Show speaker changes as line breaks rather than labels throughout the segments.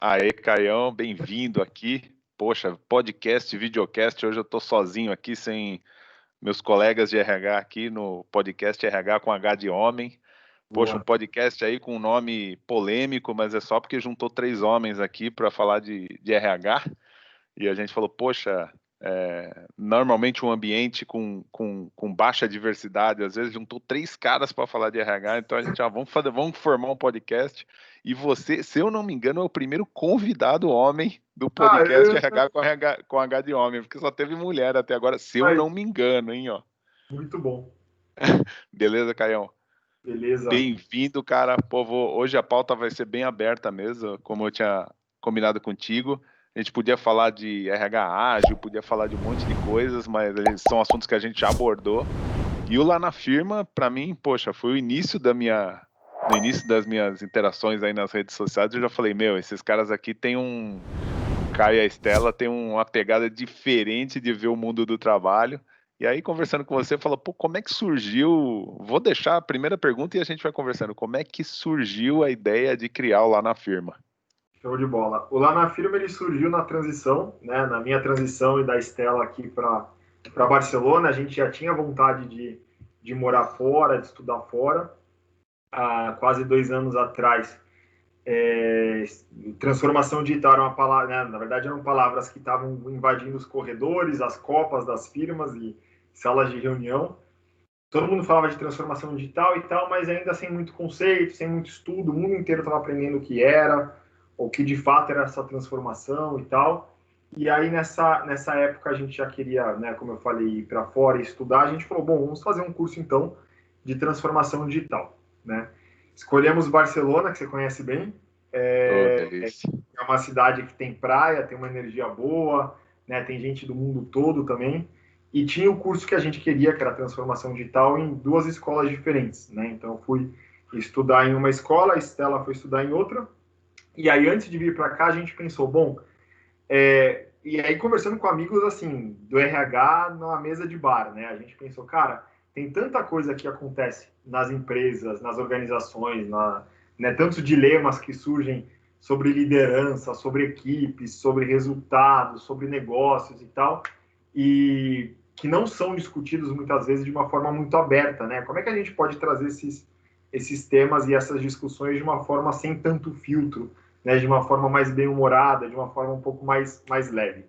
Aê, Caião, bem-vindo aqui. Poxa, podcast, videocast, hoje eu tô sozinho aqui, sem meus colegas de RH aqui no podcast RH com H de homem. Poxa, um
Boa.
podcast aí com um nome polêmico, mas é só porque juntou 3 homens aqui para falar de RH. E a gente falou, poxa, normalmente um ambiente com baixa diversidade, às vezes juntou 3 caras para falar de RH, então a gente vamos formar um podcast. E você, se eu não me engano, é o primeiro convidado homem do podcast RH com H de homem, porque só teve mulher até agora, se eu não me engano, hein, ó.
Muito bom.
Beleza, Caião?
Beleza.
Bem-vindo, cara. Pô, hoje a pauta vai ser bem aberta mesmo, como eu tinha combinado contigo. A gente podia falar de RH ágil, podia falar de um monte de coisas, mas são assuntos que a gente já abordou. E o Lá na Firma, para mim, poxa, foi o início no início das minhas interações aí nas redes sociais. Eu já falei, esses caras aqui têm o Caio e a Estela tem uma pegada diferente de ver o mundo do trabalho. E aí, conversando com você, falou, pô, como é que surgiu? Vou deixar a primeira pergunta e a gente vai conversando. Como é que surgiu a ideia de criar o Lá na Firma?
Show de bola. O Lá na Firma ele surgiu na transição, né? Na minha transição e da Estela aqui para Barcelona. A gente já tinha vontade de morar fora, de estudar fora. Há quase 2 anos atrás, transformação digital era uma palavra, né? Na verdade eram palavras que estavam invadindo os corredores, as copas das firmas e salas de reunião. Todo mundo falava de transformação digital e tal, mas ainda sem muito conceito, sem muito estudo, o mundo inteiro estava aprendendo o que era, o que de fato era essa transformação e tal. E aí nessa época a gente já queria, né, como eu falei, ir para fora e estudar. A gente falou, bom, vamos fazer um curso então de transformação digital, né? Escolhemos Barcelona, que você conhece bem.
Oh, delícia.
É uma cidade que tem praia, tem uma energia boa, né? Tem gente do mundo todo também. E tinha o curso que a gente queria, que era transformação digital, em 2 escolas diferentes, né? Então fui estudar em uma escola, a Estela foi estudar em outra. E aí antes de vir para cá a gente pensou, bom, e aí conversando com amigos assim do RH numa mesa de bar, né? A gente pensou, cara, tem tanta coisa que acontece nas empresas, nas organizações, né? Tantos dilemas que surgem sobre liderança, sobre equipes, sobre resultados, sobre negócios e tal, e que não são discutidos muitas vezes de uma forma muito aberta, né? Como é que a gente pode trazer esses temas e essas discussões de uma forma sem tanto filtro, né? De uma forma mais bem-humorada, de uma forma um pouco mais leve,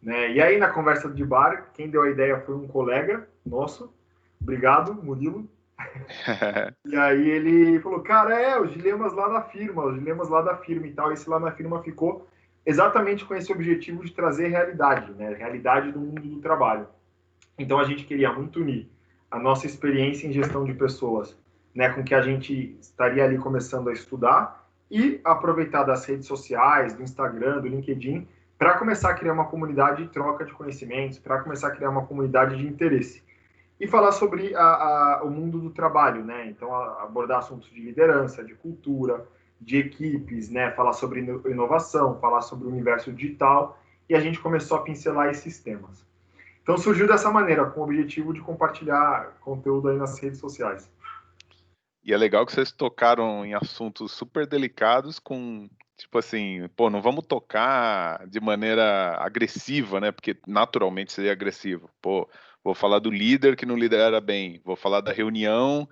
né? E aí na conversa de bar, quem deu a ideia foi um colega nosso, obrigado, Murilo. E aí ele falou, cara, os dilemas lá da firma e tal. Esse lá na firma ficou exatamente com esse objetivo de trazer realidade, né? Realidade do mundo do trabalho. Então a gente queria muito unir a nossa experiência em gestão de pessoas, né, com que a gente estaria ali começando a estudar e aproveitar das redes sociais, do Instagram, do LinkedIn, para começar a criar uma comunidade de troca de conhecimentos, para começar a criar uma comunidade de interesse. E falar sobre o mundo do trabalho, né? Então, abordar assuntos de liderança, de cultura, de equipes, né? Falar sobre inovação, falar sobre o universo digital. E a gente começou a pincelar esses temas. Então, surgiu dessa maneira, com o objetivo de compartilhar conteúdo aí nas redes sociais.
E é legal que vocês tocaram em assuntos super delicados com, tipo assim, pô, não vamos tocar de maneira agressiva, né? Porque naturalmente seria agressivo. Pô, vou falar do líder que não lidera bem, vou falar da reunião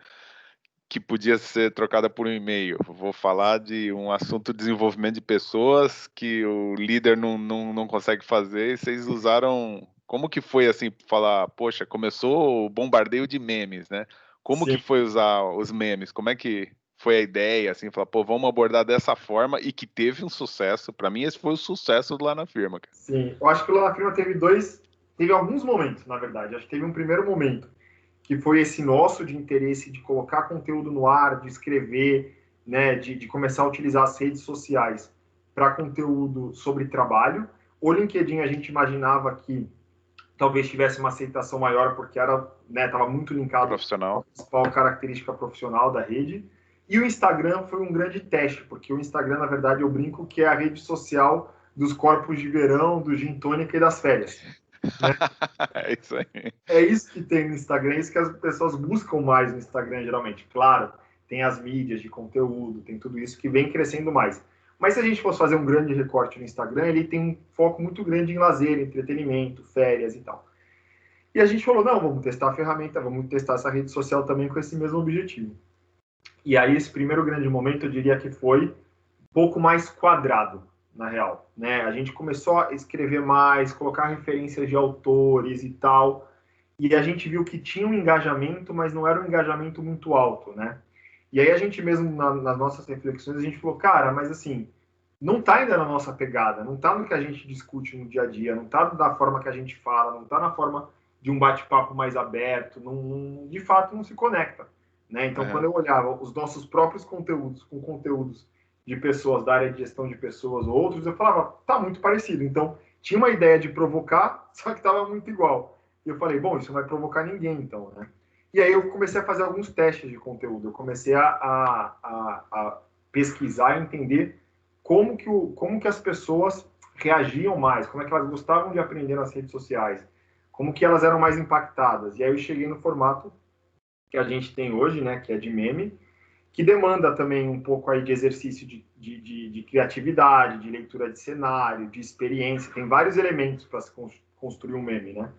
que podia ser trocada por um e-mail, vou falar de um assunto de desenvolvimento de pessoas que o líder não consegue fazer, e vocês usaram... Como que foi, assim, falar, poxa, começou o bombardeio de memes, né? Como que
Sim.
foi usar os memes? Como é que foi a ideia, assim, falar, pô, vamos abordar dessa forma, e que teve um sucesso. Para mim, esse foi o sucesso Lá na Firma, cara.
Sim, eu acho que o Lá na Firma teve alguns momentos, na verdade. Acho que teve um primeiro momento, que foi esse nosso de interesse de colocar conteúdo no ar, de escrever, né, de começar a utilizar as redes sociais para conteúdo sobre trabalho. O LinkedIn a gente imaginava que talvez tivesse uma aceitação maior, porque era, né, estava muito linkado à
Profissional.
principal característica profissional da rede. E o Instagram foi um grande teste, porque o Instagram, na verdade, eu brinco que é a rede social dos corpos de verão, do gin tônica e das férias. Né?
É isso aí.
É isso que tem no Instagram, é isso que as pessoas buscam mais no Instagram, geralmente. Claro, tem as mídias de conteúdo, tem tudo isso que vem crescendo mais. Mas se a gente fosse fazer um grande recorte no Instagram, ele tem um foco muito grande em lazer, entretenimento, férias e tal. E a gente falou, não, vamos testar a ferramenta, vamos testar essa rede social também com esse mesmo objetivo. E aí esse primeiro grande momento eu diria que foi um pouco mais quadrado, na real, né? A gente começou a escrever mais, colocar referências de autores e tal, e a gente viu que tinha um engajamento, mas não era um engajamento muito alto, né? E aí a gente mesmo, nas nossas reflexões, a gente falou, cara, mas assim, não tá ainda na nossa pegada, não tá no que a gente discute no dia a dia, não tá da forma que a gente fala, não tá na forma de um bate-papo mais aberto, de fato não se conecta, né? Então, quando eu olhava os nossos próprios conteúdos com conteúdos de pessoas da área de gestão de pessoas ou outros, eu falava, tá muito parecido. Então, tinha uma ideia de provocar, só que tava muito igual. E eu falei, bom, isso não vai provocar ninguém, então, né? E aí eu comecei a fazer alguns testes de conteúdo. Eu comecei a pesquisar e entender como que as pessoas reagiam mais, como é que elas gostavam de aprender nas redes sociais, como que elas eram mais impactadas. E aí eu cheguei no formato que a gente tem hoje, né, que é de meme, que demanda também um pouco aí de exercício de criatividade, de leitura de cenário, de experiência. Tem vários elementos para se construir um meme, né?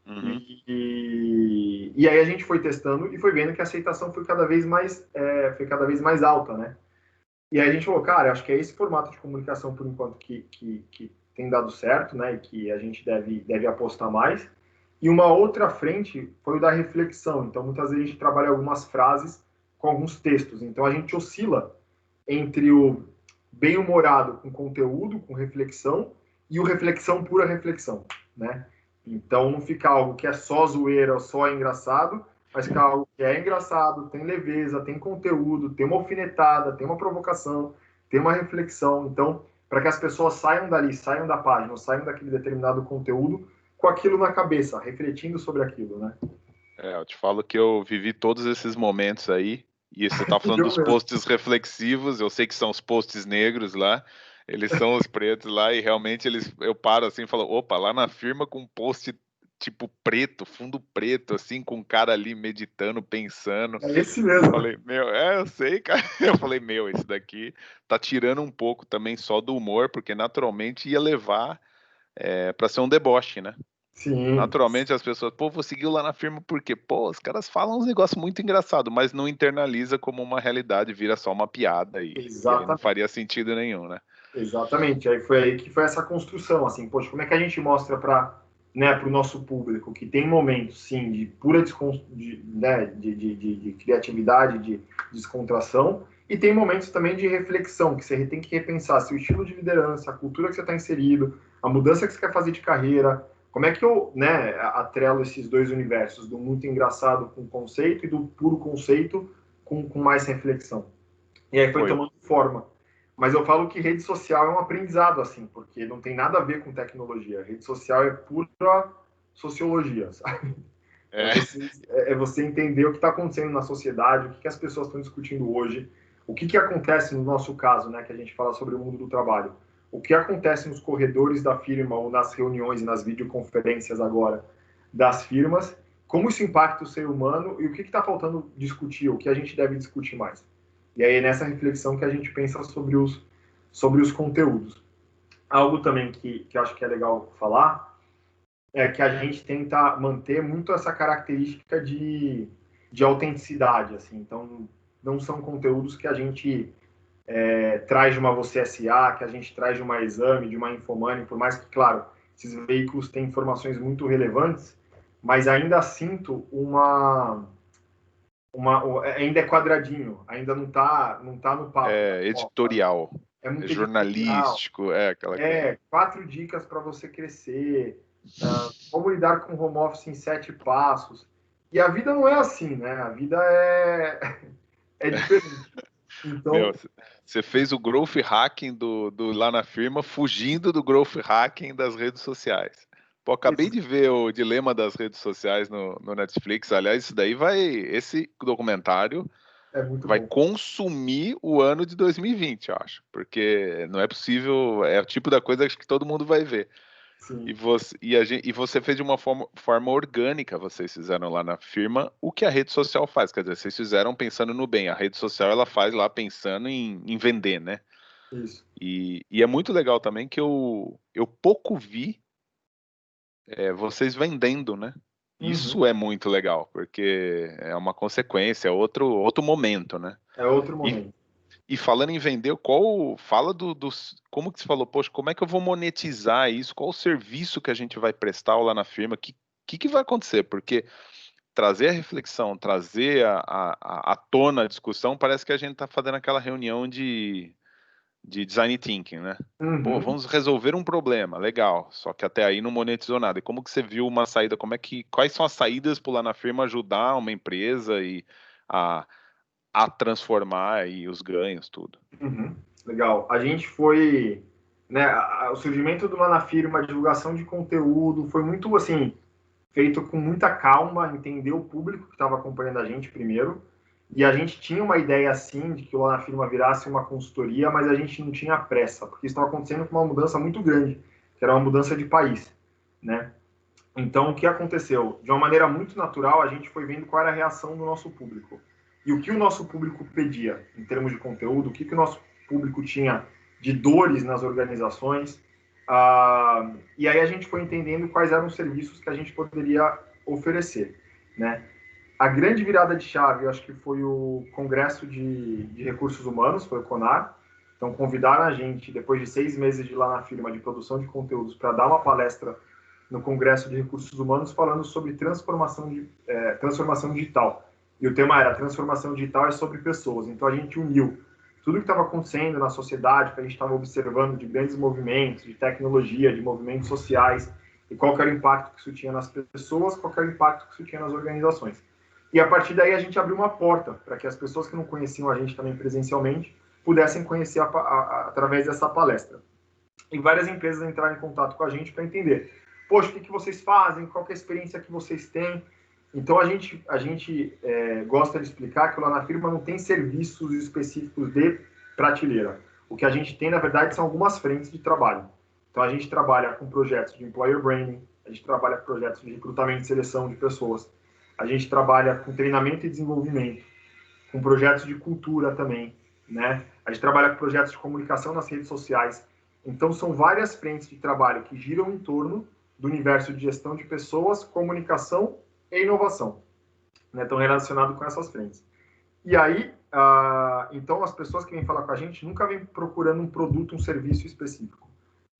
Uhum.
E aí a gente foi testando e foi vendo que a aceitação foi cada vez mais alta, né? E aí a gente falou, cara, acho que é esse formato de comunicação, por enquanto, que tem dado certo, né? E que a gente deve apostar mais. E uma outra frente foi o da reflexão. Então, muitas vezes a gente trabalha algumas frases com alguns textos. Então, a gente oscila entre o bem-humorado com conteúdo, com reflexão, e o reflexão pura reflexão, né? Então, não fica algo que é só zoeira ou só engraçado, mas fica algo que é engraçado, tem leveza, tem conteúdo, tem uma alfinetada, tem uma provocação, tem uma reflexão. Então, para que as pessoas saiam dali, saiam da página, saiam daquele determinado conteúdo com aquilo na cabeça, refletindo sobre aquilo, né?
Eu te falo que eu vivi todos esses momentos aí, e você tá falando dos posts reflexivos, eu sei que são os posts negros lá, eles são os pretos lá, e realmente eu paro assim e falo, opa, lá na firma com um post tipo preto, fundo preto, assim, com um cara ali meditando, pensando.
É esse mesmo.
Eu falei, eu sei, cara. Eu falei, esse daqui tá tirando um pouco também só do humor, porque naturalmente ia levar para ser um deboche, né?
Sim.
Naturalmente as pessoas, vou seguir lá na firma porque, os caras falam uns negócios muito engraçados, mas não internaliza como uma realidade, vira só uma piada e aí não
Exatamente.
faria sentido nenhum, né?
Exatamente. Aí foi aí que foi essa construção, assim, poxa, como é que a gente mostra para, né, para o nosso público que tem momentos, sim, de pura de criatividade, de descontração, e tem momentos também de reflexão, que você tem que repensar se o estilo de liderança, a cultura que você está inserido, a mudança que você quer fazer de carreira, como é que eu, né, atrelo esses dois universos, do muito engraçado com conceito e do puro conceito com mais reflexão. E aí foi tomando forma. Mas eu falo que rede social é um aprendizado, assim, porque não tem nada a ver com tecnologia. Rede social é pura sociologia, sabe? É você entender o que está acontecendo na sociedade, o que as pessoas estão discutindo hoje, o que acontece no nosso caso, né, que a gente fala sobre o mundo do trabalho. O que acontece nos corredores da firma ou nas reuniões e nas videoconferências agora das firmas, como isso impacta o ser humano e o que está faltando discutir, o que a gente deve discutir mais. E aí é nessa reflexão que a gente pensa sobre os conteúdos. Algo também que eu acho que é legal falar é que a gente tenta manter muito essa característica de autenticidade, assim. Então, não são conteúdos que a gente traz de uma Você SA, que a gente traz de uma Exame, de uma Infomani, por mais que, claro, esses veículos têm informações muito relevantes, mas ainda sinto ainda é quadradinho, ainda não tá no papo.
É editorial,
É muito editorial.
jornalístico, aquela coisa.
4 dicas para você crescer, como lidar com home office em 7 passos. E a vida não é assim, né? A vida é diferente. Então,
Você fez o growth hacking do lá na firma, fugindo do growth hacking das redes sociais. Acabei de ver o dilema das redes sociais no Netflix. Aliás, esse documentário vai
bom.
consumir o ano de 2020, eu acho. Porque não é possível, é o tipo da coisa que todo mundo vai ver.
Sim.
E você fez de uma forma orgânica, vocês fizeram lá na firma, o que a rede social faz. Quer dizer, vocês fizeram pensando no bem. A rede social, ela faz lá pensando em vender, né?
Isso.
E é muito legal também que eu pouco vi vocês vendendo, né?
Uhum.
Isso é muito legal, porque é uma consequência, é outro momento, né?
É outro
E,
momento.
e falando em vender, fala dos, como que você falou, poxa, como é que eu vou monetizar isso? Qual o serviço que a gente vai prestar lá na firma? Que vai acontecer? Porque trazer a reflexão, trazer à tona a discussão, parece que a gente está fazendo aquela reunião de design thinking, né? Pô,
Uhum.
vamos resolver um problema, legal. Só que até aí não monetizou nada. E como que você viu uma saída? Quais são as saídas por lá na firma ajudar uma empresa e a, a transformar aí os ganhos, tudo?
Uhum. Legal. A gente foi, né, o surgimento do Lá na Firma, a divulgação de conteúdo, foi muito assim, feito com muita calma, entender o público que estava acompanhando a gente primeiro. E a gente tinha uma ideia assim de que o Lá na Firma virasse uma consultoria, mas a gente não tinha pressa, porque estava acontecendo com uma mudança muito grande, que era uma mudança de país, né? Então, o que aconteceu? De uma maneira muito natural, a gente foi vendo qual era a reação do nosso público. E o que o nosso público pedia em termos de conteúdo, o que o nosso público tinha de dores nas organizações. E aí a gente foi entendendo quais eram os serviços que a gente poderia oferecer, né? A grande virada de chave, eu acho que foi o Congresso de Recursos Humanos, foi o CONAR. Então, convidaram a gente, depois de 6 meses de lá na firma de produção de conteúdos, para dar uma palestra no Congresso de Recursos Humanos falando sobre transformação digital. E o tema era transformação digital é sobre pessoas. Então, a gente uniu tudo que estava acontecendo na sociedade, que a gente estava observando de grandes movimentos, de tecnologia, de movimentos sociais, e qual era o impacto que isso tinha nas pessoas, qual era o impacto que isso tinha nas organizações. E a partir daí a gente abriu uma porta para que as pessoas que não conheciam a gente também presencialmente pudessem conhecer através dessa palestra. E várias empresas entraram em contato com a gente para entender, poxa, o que vocês fazem, qual é a experiência que vocês têm. Então a gente gosta de explicar que lá na firma não tem serviços específicos de prateleira. O que a gente tem, na verdade, são algumas frentes de trabalho. Então a gente trabalha com projetos de employer branding, a gente trabalha com projetos de recrutamento e seleção de pessoas, a gente trabalha com treinamento e desenvolvimento, com projetos de cultura também, né? A gente trabalha com projetos de comunicação nas redes sociais. Então, são várias frentes de trabalho que giram em torno do universo de gestão de pessoas, comunicação e inovação, né? Estão relacionados com essas frentes. E aí, então, as pessoas que vêm falar com a gente nunca vêm procurando um produto, um serviço específico.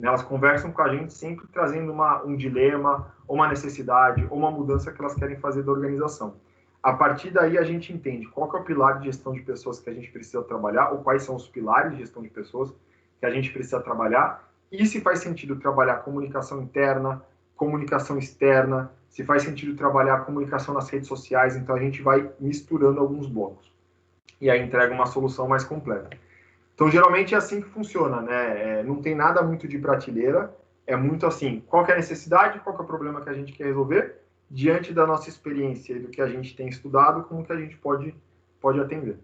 Né? Elas conversam com a gente sempre trazendo um dilema, ou uma necessidade, ou uma mudança que elas querem fazer da organização. A partir daí, a gente entende qual que é o pilar de gestão de pessoas que a gente precisa trabalhar, ou quais são os pilares de gestão de pessoas que a gente precisa trabalhar, e se faz sentido trabalhar comunicação interna, comunicação externa, se faz sentido trabalhar comunicação nas redes sociais, então a gente vai misturando alguns blocos. E aí entrega uma solução mais completa. Então, geralmente é assim que funciona, né? Não tem nada muito de prateleira, é muito assim, qual que é a necessidade, qual que é o problema que a gente quer resolver, diante da nossa experiência e do que a gente tem estudado, como que a gente pode atender.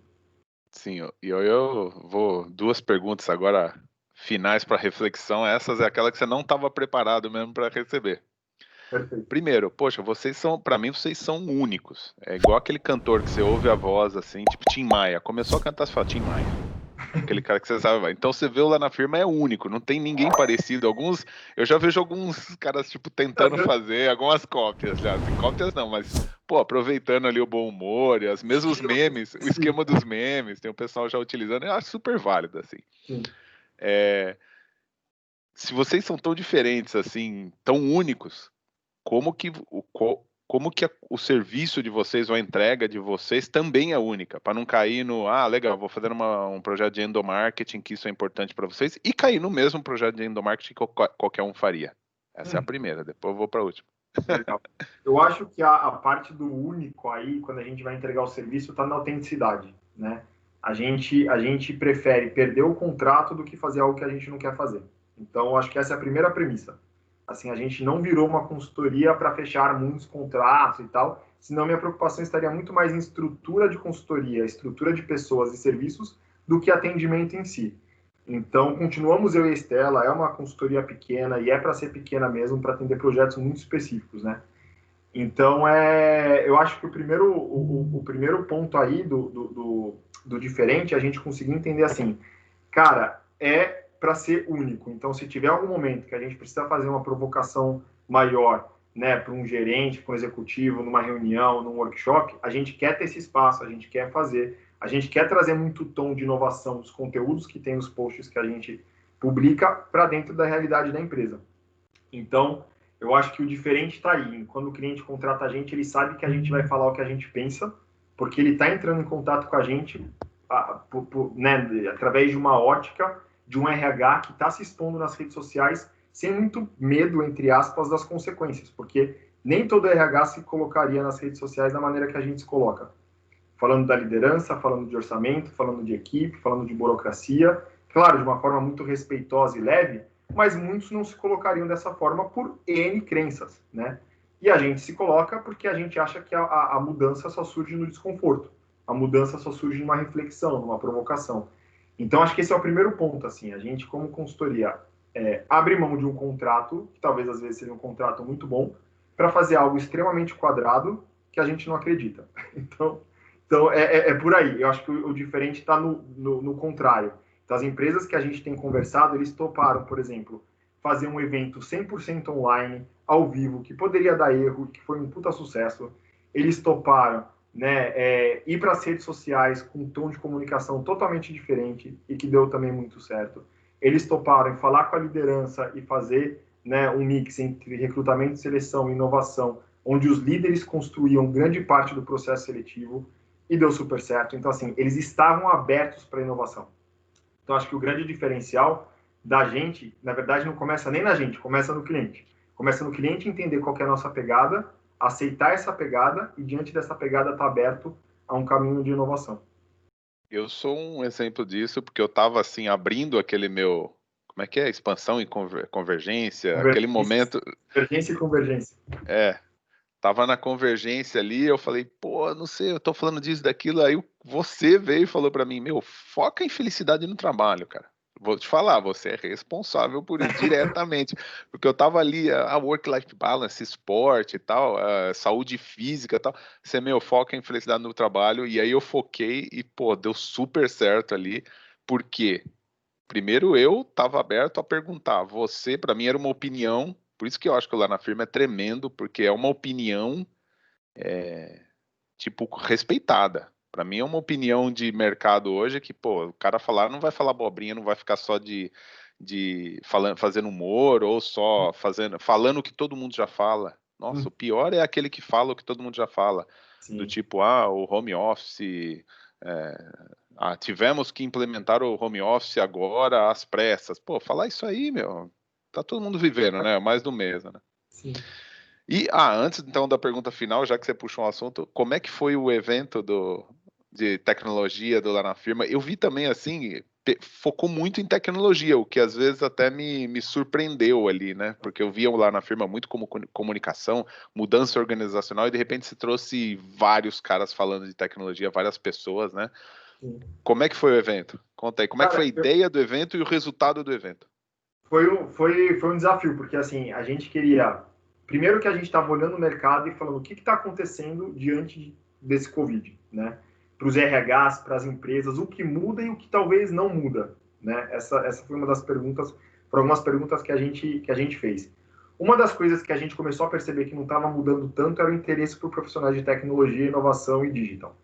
Sim, eu vou duas perguntas agora finais para reflexão. Essas é aquela que você não estava preparado mesmo para receber.
Perfeito.
Primeiro, poxa, para mim, vocês são únicos. É igual aquele cantor que você ouve a voz assim, tipo Tim Maia. Começou a cantar, você fala Tim Maia. Aquele cara que você sabe. Então você vê lá na firma é único, não tem ninguém parecido. Eu já vejo alguns caras tipo tentando fazer algumas cópias já, assim, cópias não, mas pô, aproveitando ali o bom humor, e os mesmos memes, o esquema dos memes, tem o pessoal já utilizando, eu acho super válido assim.
Sim.
Se vocês são tão diferentes assim, tão únicos, como que o serviço de vocês ou a entrega de vocês também é única, para não cair no, legal, vou fazer um projeto de endomarketing, que isso é importante para vocês, e cair no mesmo projeto de endomarketing que qualquer um faria. Essa é a primeira, depois eu vou para a última.
Legal. Eu acho que a parte do único aí, quando a gente vai entregar o serviço, está na autenticidade, né? A gente prefere perder o contrato do que fazer algo que a gente não quer fazer. Então, eu acho que essa é a primeira premissa. Assim, a gente não virou uma consultoria para fechar muitos contratos e tal, senão minha preocupação estaria muito mais em estrutura de consultoria, estrutura de pessoas e serviços, do que atendimento em si. Então, continuamos eu e a Estela, é uma consultoria pequena e é para ser pequena mesmo, para atender projetos muito específicos, né? Então, eu acho que o primeiro ponto aí do diferente é a gente conseguir entender assim, cara, é para ser único. Então, se tiver algum momento que a gente precisa fazer uma provocação maior, né, para um gerente, para um executivo, numa reunião, num workshop, a gente quer ter esse espaço, a gente quer fazer, a gente quer trazer muito tom de inovação dos conteúdos que tem nos posts que a gente publica para dentro da realidade da empresa. Então, eu acho que o diferente está aí. Quando o cliente contrata a gente, ele sabe que a gente vai falar o que a gente pensa, porque ele está entrando em contato com a gente né, através de uma ótica de um RH que está se expondo nas redes sociais sem muito medo, entre aspas, das consequências, porque nem todo RH se colocaria nas redes sociais da maneira que a gente se coloca. Falando da liderança, falando de orçamento, falando de equipe, falando de burocracia, claro, de uma forma muito respeitosa e leve, mas muitos não se colocariam dessa forma por N crenças, né? E a gente se coloca porque a gente acha que a mudança só surge no desconforto. A mudança só surge numa reflexão, numa provocação. Então, acho que esse é o primeiro ponto, assim. A gente, como consultoria, abre mão de um contrato, que talvez às vezes seja um contrato muito bom, para fazer algo extremamente quadrado que a gente não acredita. Então é por aí. Eu acho que o diferente está no contrário. Então, as empresas que a gente tem conversado, eles toparam, por exemplo, fazer um evento 100% online, ao vivo, que poderia dar erro, que foi um puta sucesso. Eles toparam, né, ir para as redes sociais com um tom de comunicação totalmente diferente e que deu também muito certo. Eles toparam em falar com a liderança e fazer, né, um mix entre recrutamento, seleção e inovação, onde os líderes construíam grande parte do processo seletivo e deu super certo. Então, assim, eles estavam abertos para a inovação. Então, acho que o grande diferencial da gente, na verdade, não começa nem na gente, começa no cliente. Começa no cliente entender qual que é a nossa pegada, aceitar essa pegada e, diante dessa pegada, estar aberto a um caminho de inovação.
Eu sou um exemplo disso, porque eu estava assim, abrindo aquele meu, como é que é? Expansão e convergência, aquele momento.
Convergência e convergência.
Tava na convergência ali, eu falei, pô, não sei, eu tô falando disso, daquilo, aí você veio e falou para mim, meu, foca em felicidade no trabalho, cara. Vou te falar, você é responsável por isso diretamente, porque eu tava ali, a work-life balance, esporte e tal, a saúde física e tal, você, meu, foca em felicidade no trabalho, e aí eu foquei e, pô, deu super certo ali, porque primeiro eu tava aberto a perguntar, você, para mim era uma opinião, por isso que eu acho que lá na firma é tremendo, porque é uma opinião, tipo, respeitada. Para mim é uma opinião de mercado hoje que, pô, o cara falar não vai falar abobrinha, não vai ficar só fazendo humor ou só falando o que todo mundo já fala. Nossa, o pior é aquele que fala o que todo mundo já fala.
Sim.
Do tipo, o home office, tivemos que implementar o home office agora às pressas. Pô, falar isso aí, meu, tá todo mundo vivendo, né? Mais do mesmo, né?
Sim.
E, antes então da pergunta final, já que você puxou um assunto, como é que foi o evento de tecnologia do lá na firma? Eu vi também, assim, focou muito em tecnologia, o que às vezes até me surpreendeu ali, né? Porque eu via lá na firma muito como comunicação, mudança organizacional, e de repente se trouxe vários caras falando de tecnologia, várias pessoas, né?
Sim.
Como é que foi o evento? Conta aí, como é que foi a ideia do evento e o resultado do evento?
Foi um desafio, porque assim, a gente queria. Primeiro que a gente estava olhando o mercado e falando o que está acontecendo diante desse Covid, né? Para os RHs, para as empresas, o que muda e o que talvez não muda, né? Essa foi uma das perguntas, foram algumas perguntas que a gente fez. Uma das coisas que a gente começou a perceber que não estava mudando tanto era o interesse por profissionais de tecnologia, inovação e digital.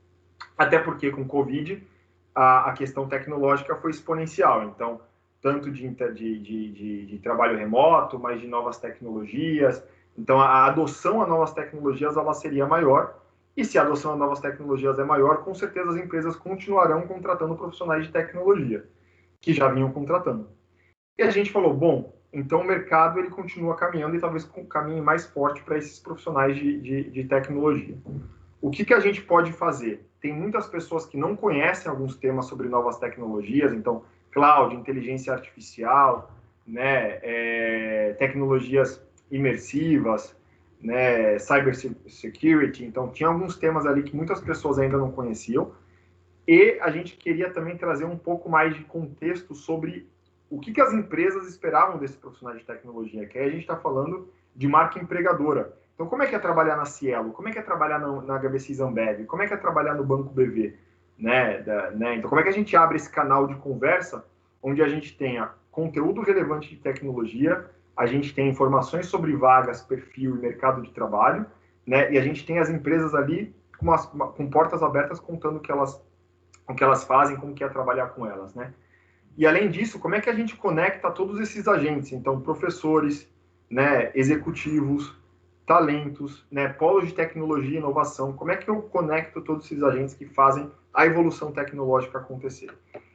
Até porque com o Covid a questão tecnológica foi exponencial. Então, tanto de trabalho remoto, mas de novas tecnologias. Então, a adoção a novas tecnologias ela seria maior. E se a adoção a novas tecnologias é maior, com certeza as empresas continuarão contratando profissionais de tecnologia, que já vinham contratando. E a gente falou, bom, então o mercado ele continua caminhando e talvez caminhe mais forte para esses profissionais de tecnologia. O que a gente pode fazer? Tem muitas pessoas que não conhecem alguns temas sobre novas tecnologias, então, cloud, inteligência artificial, né, tecnologias imersivas, né, cybersecurity. Então, tinha alguns temas ali que muitas pessoas ainda não conheciam. E a gente queria também trazer um pouco mais de contexto sobre o que as empresas esperavam desse profissional de tecnologia, que aí a gente está falando de marca empregadora. Então, como é que é trabalhar na Cielo? Como é que é trabalhar na HBC Zambeg? Como é que é trabalhar no Banco BV? Né? Então, como é que a gente abre esse canal de conversa onde a gente tenha conteúdo relevante de tecnologia, a gente tem informações sobre vagas, perfil e mercado de trabalho, né? E a gente tem as empresas ali com portas abertas contando o que elas fazem, como que é trabalhar com elas, né? E além disso, como é que a gente conecta todos esses agentes? Então, professores, né, executivos, talentos, né, polos de tecnologia e inovação. Como é que eu conecto todos esses agentes que fazem a evolução tecnológica acontecer?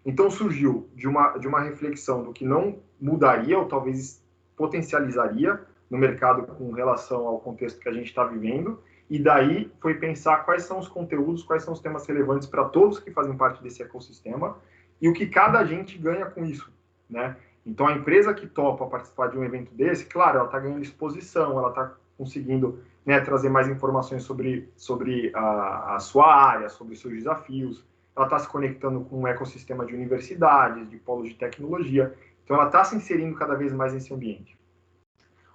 Então, surgiu de uma reflexão do que não mudaria ou talvez potencializaria no mercado com relação ao contexto que a gente está vivendo. E daí foi pensar quais são os conteúdos, quais são os temas relevantes para todos que fazem parte desse ecossistema e o que cada agente ganha com isso, né? Então, a empresa que topa participar de um evento desse, claro, ela está ganhando exposição, ela está conseguindo, né, trazer mais informações sobre a sua área, sobre os seus desafios, ela está se conectando com um ecossistema de universidades, de polos de tecnologia, então ela está se inserindo cada vez mais nesse ambiente.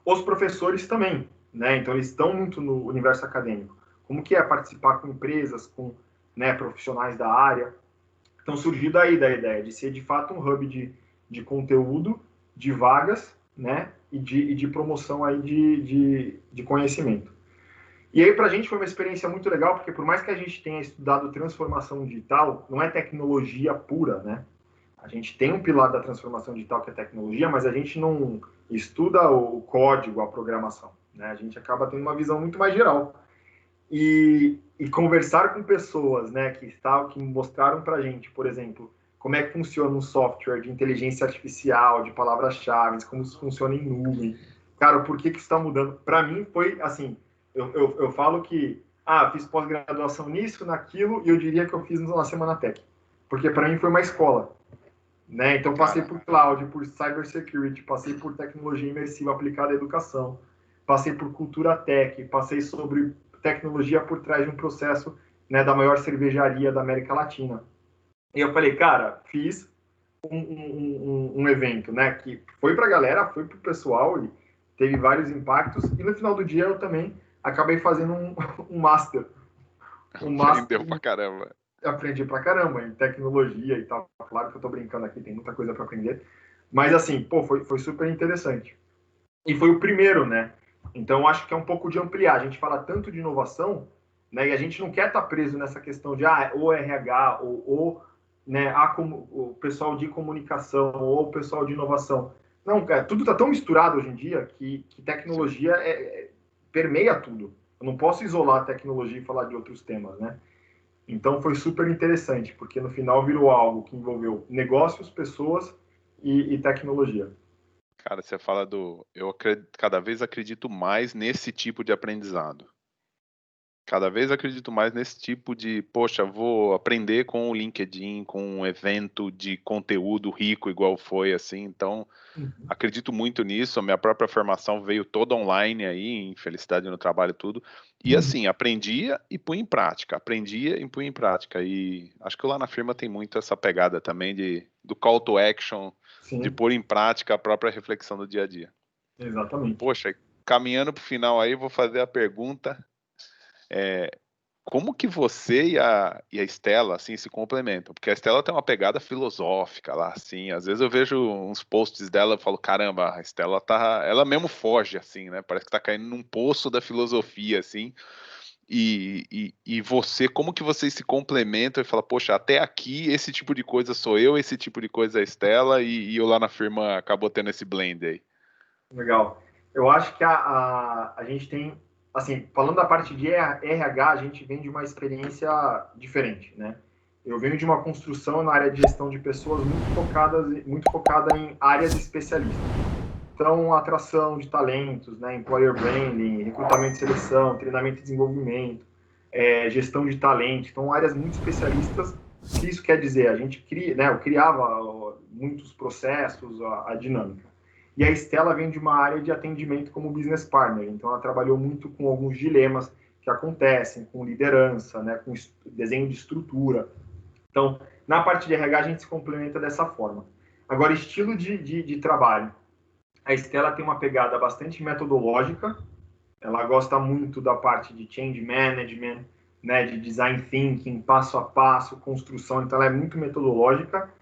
Os professores também, né? Então eles estão muito no universo acadêmico. Como que é participar com empresas, com, né, profissionais da área? Então surgiu daí da ideia de ser de fato um hub de conteúdo, de vagas, né? E de promoção aí de conhecimento. E aí para a gente foi uma experiência muito legal, porque por mais que a gente tenha estudado transformação digital, não é tecnologia pura, né? A gente tem um pilar da transformação digital que é tecnologia, mas a gente não estuda o código, a programação, né? A gente acaba tendo uma visão muito mais geral. E conversar com pessoas, né, que mostraram para a gente, por exemplo, como é que funciona um software de inteligência artificial, de palavras-chave, como isso funciona em nuvem. Cara, por que isso está mudando? Para mim foi assim, eu falo que, fiz pós-graduação nisso, naquilo, e eu diria que eu fiz na Semana Tech. Porque para mim foi uma escola, né? Então passei por cloud, por cybersecurity, passei por tecnologia imersiva aplicada à educação, passei por cultura tech, passei sobre tecnologia por trás de um processo, né, da maior cervejaria da América Latina. E eu falei, cara, fiz um evento, né, que foi para a galera, foi para o pessoal e teve vários impactos. E no final do dia eu também acabei fazendo um master.
Aprendeu pra caramba.
Aprendi pra caramba em tecnologia e tal. Claro que eu tô brincando aqui, tem muita coisa para aprender. Mas assim, pô, foi super interessante. E foi o primeiro, né? Então, acho que é um pouco de ampliar. A gente fala tanto de inovação, né? E a gente não quer estar preso nessa questão de o RH, ou né, o pessoal de comunicação, ou o pessoal de inovação. Não, cara, tudo está tão misturado hoje em dia que tecnologia permeia tudo. Eu não posso isolar a tecnologia e falar de outros temas, né? Então, foi super interessante, porque no final virou algo que envolveu negócios, pessoas e tecnologia.
Cara, você fala eu cada vez acredito mais nesse tipo de aprendizado. Cada vez acredito mais nesse tipo de, poxa, vou aprender com o LinkedIn, com um evento de conteúdo rico igual foi, assim. Então, acredito muito nisso. A minha própria formação veio toda online aí, infelicidade no trabalho e tudo. E assim, aprendia e punha em prática. Aprendia e punha em prática. E acho que lá na firma tem muito essa pegada também do call to action,
Sim.
de pôr em prática a própria reflexão do dia a dia.
Exatamente.
Poxa, caminhando para o final aí, vou fazer a pergunta. Como que você e a Estela, assim, se complementam? Porque a Estela tem uma pegada filosófica lá, assim, às vezes eu vejo uns posts dela e falo, caramba, a Estela ela mesmo foge, assim, né, parece que tá caindo num poço da filosofia, assim, e você, como que vocês se complementam e falam, poxa, até aqui esse tipo de coisa sou eu, esse tipo de coisa é a Estela, e eu lá na firma acabou tendo esse blend aí.
Legal. Eu acho que a gente tem, assim, falando da parte de RH, a gente vem de uma experiência diferente, né? Eu venho de uma construção na área de gestão de pessoas muito focada em áreas especialistas. Então, atração de talentos, né, employer branding, recrutamento e seleção, treinamento e desenvolvimento, gestão de talento. Então, áreas muito especialistas. O que isso quer dizer? A gente né, eu criava muitos processos, a dinâmica. E a Estela vem de uma área de atendimento como business partner. Então, ela trabalhou muito com alguns dilemas que acontecem, com liderança, né, com desenho de estrutura. Então, na parte de RH, a gente se complementa dessa forma. Agora, estilo de trabalho. A Estela tem uma pegada bastante metodológica. Ela gosta muito da parte de change management, né, de design thinking, passo a passo, construção. Então, ela é muito metodológica.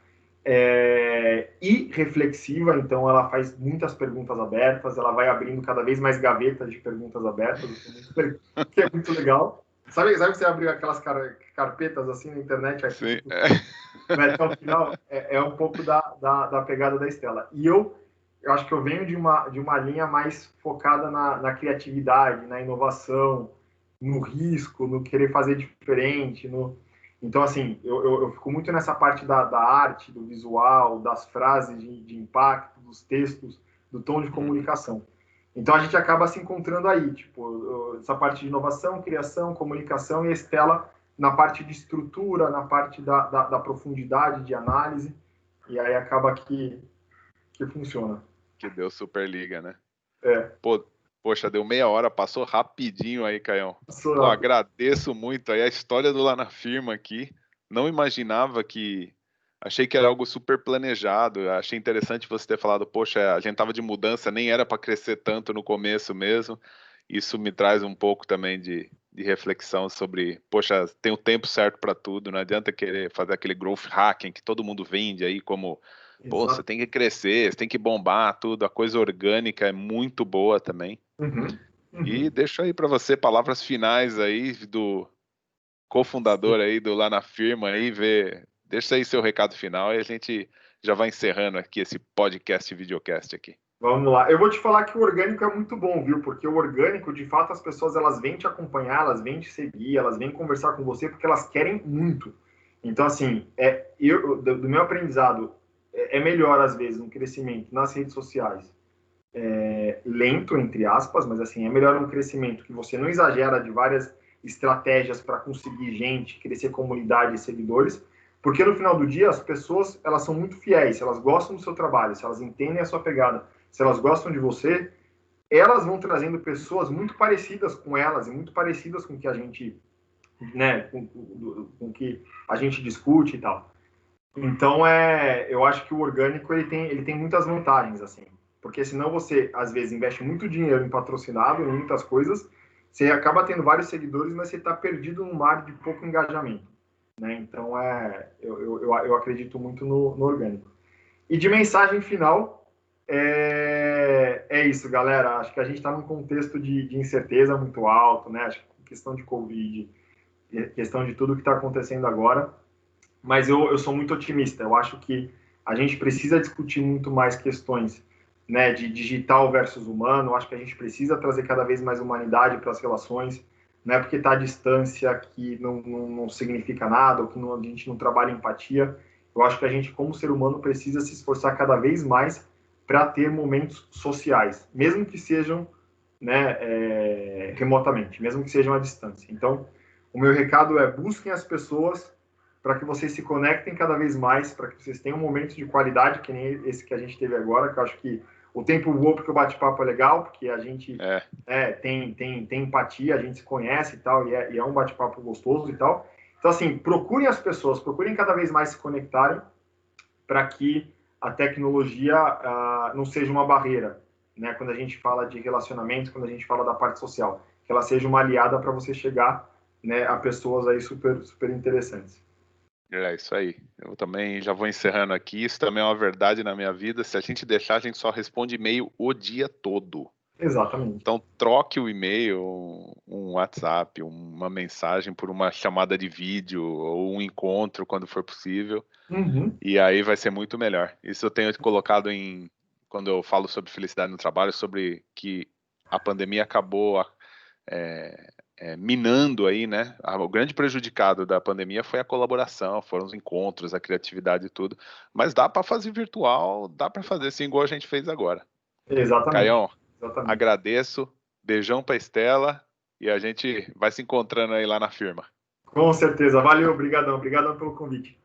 e reflexiva, então ela faz muitas perguntas abertas, ela vai abrindo cada vez mais gavetas de perguntas abertas, que é muito legal. Sabe que você abre aquelas carpetas assim na internet, aqui,
Sim.
vai até o final? É um pouco da pegada da Estela. E eu acho que eu venho de uma linha mais focada na criatividade, na inovação, no risco, no querer fazer diferente, Então, assim, eu fico muito nessa parte da arte, do visual, das frases de impacto, dos textos, do tom de comunicação. Então, a gente acaba se encontrando aí, tipo, essa parte de inovação, criação, comunicação e a Estela na parte de estrutura, na parte da profundidade de análise, e aí acaba que funciona.
Que deu Superliga, né?
É.
Poxa, deu meia hora, passou rapidinho aí, Caião.
Passou.
Agradeço muito aí a história do Lá na Firma aqui. Não imaginava Achei que era algo super planejado. Achei interessante você ter falado, poxa, a gente tava de mudança, nem era para crescer tanto no começo mesmo. Isso me traz um pouco também de reflexão sobre, poxa, tem o tempo certo para tudo, não adianta querer fazer aquele growth hacking que todo mundo vende aí como, pô, você tem que crescer, você tem que bombar tudo, a coisa orgânica é muito boa também.
Uhum.
E deixo aí para você palavras finais aí do cofundador aí do Lá na Firma aí, deixa aí seu recado final e a gente já vai encerrando aqui esse podcast e videocast aqui.
Vamos lá. Eu vou te falar que o orgânico é muito bom, viu? Porque o orgânico, de fato, as pessoas elas vêm te acompanhar, elas vêm te seguir, elas vêm conversar com você porque elas querem muito. Então, assim, do meu aprendizado, é melhor, às vezes, um crescimento nas redes sociais lento, entre aspas, mas, assim, é melhor um crescimento que você não exagera de várias estratégias para conseguir gente, crescer comunidade e seguidores, porque no final do dia as pessoas elas são muito fiéis, se elas gostam do seu trabalho, se elas entendem a sua pegada, se elas gostam de você, elas vão trazendo pessoas muito parecidas com elas e muito parecidas com o que a gente, né, com que a gente discute e tal. Então, eu acho que o orgânico ele tem muitas vantagens, assim, porque senão você, às vezes, investe muito dinheiro em patrocinado, em muitas coisas, você acaba tendo vários seguidores, mas você está perdido num mar de pouco engajamento, né? Então, eu acredito muito no orgânico. E de mensagem final, é isso, galera. Acho que a gente está num contexto de incerteza muito alto, né? Acho que questão de Covid, questão de tudo que está acontecendo agora, mas eu sou muito otimista. Eu acho que a gente precisa discutir muito mais questões, né, de digital versus humano. Eu acho que a gente precisa trazer cada vez mais humanidade para as relações. Não é porque está à distância que não significa nada, ou que a gente não trabalha empatia. Eu acho que a gente, como ser humano, precisa se esforçar cada vez mais para ter momentos sociais, mesmo que sejam, né, remotamente, mesmo que sejam à distância. Então, o meu recado é: busquem as pessoas para que vocês se conectem cada vez mais, para que vocês tenham momentos de qualidade, que nem esse que a gente teve agora, que eu acho que o tempo voa porque o bate-papo é legal, porque a gente tem empatia, a gente se conhece e tal, e é um bate-papo gostoso e tal. Então, assim, procurem as pessoas, procurem cada vez mais se conectarem para que a tecnologia não seja uma barreira, né? Quando a gente fala de relacionamentos, quando a gente fala da parte social, que ela seja uma aliada para você chegar, né, a pessoas aí super, super interessantes.
É isso aí. Eu também já vou encerrando aqui. Isso também é uma verdade na minha vida. Se a gente deixar, a gente só responde e-mail o dia todo.
Exatamente.
Então, troque o e-mail, um WhatsApp, uma mensagem por uma chamada de vídeo ou um encontro quando for possível.
Uhum.
E aí vai ser muito melhor. Isso eu tenho colocado quando eu falo sobre felicidade no trabalho, sobre que a pandemia acabou minando aí, né? O grande prejudicado da pandemia foi a colaboração, foram os encontros, a criatividade e tudo. Mas dá para fazer virtual, dá para fazer assim igual a gente fez agora.
Exatamente.
Caião,
Exatamente.
agradeço, beijão para Estela e a gente vai se encontrando aí lá na firma.
Com certeza. Valeu, obrigadão. Obrigadão pelo convite.